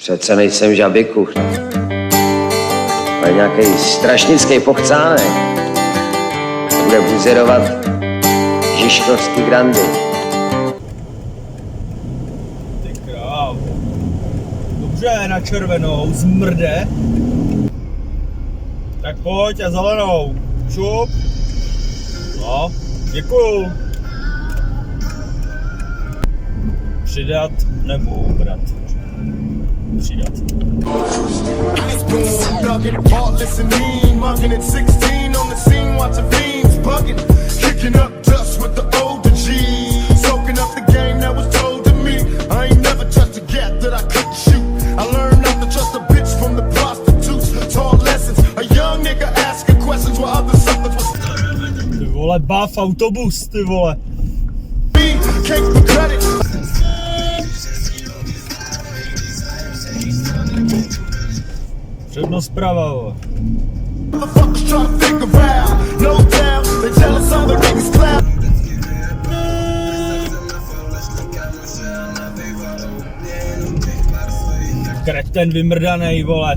Přece nejsem žabikuch. To je nějaký strašnický pochcánek. To bude buzerovat žižkovský grandy. Ty krávo. Dobře, na červenou, zmrde. Tak pojď a zelenou. Šup. No, děkuju. Přidat nebo ubrat? Přidat. Ty vole, bav autobus, ty vole. Přednost prava, vole. Krať ten vymrdanej, vole.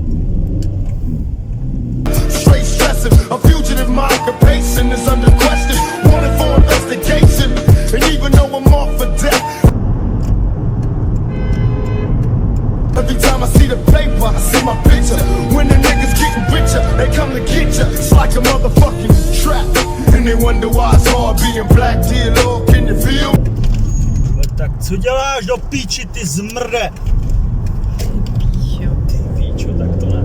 Every time I see the paper, I see my picture. When the niggas getting richer, they come to get ya. It's like a motherfucking trap. And they wonder why it's hard being black. Dear Lord, can you feel? Tak co děláš do píči, ty zmrde? Ty píčo, tak to ne.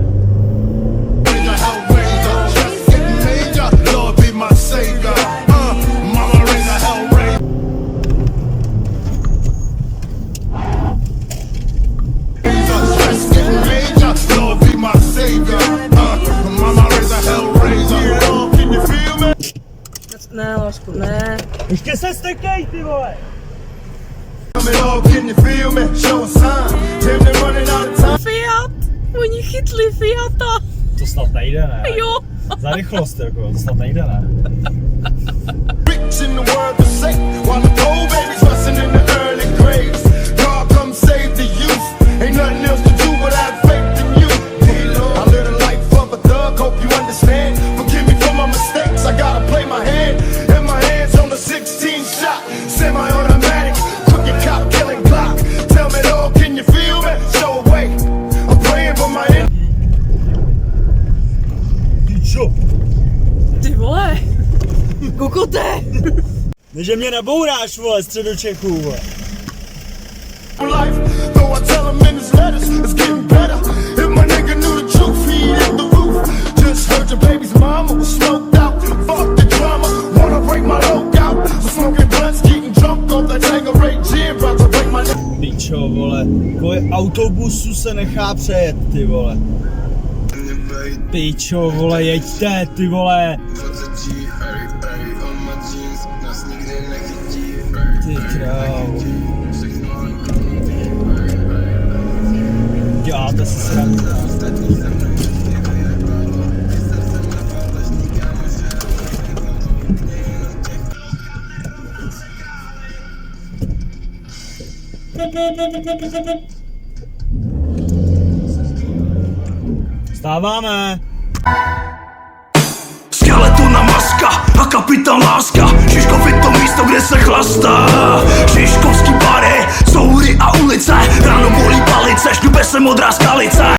Ne, lásku, ne. Ještě se stekej, ty vole! Fiat! Oni chytli Fiata! To snad nejde, ne? Jo! Za rychlost, jako, to snad nejde, ne? Ty vole! Kokote! Že mě nebouráš, vole, středu Čechů, vole. Pičo, vole, kvůli autobusu se nechá přejet, ty vole. Pičo, vole, jeďte, ty vole. Ty krávo. Děláte si srandu. Vstáváme. Skeletona maska a kapitán láska. Žižkov je to místo, kde se chlastá. Žižkovský bary, souhry a ulice. Ráno bolí palice, šňube se modrá skalice.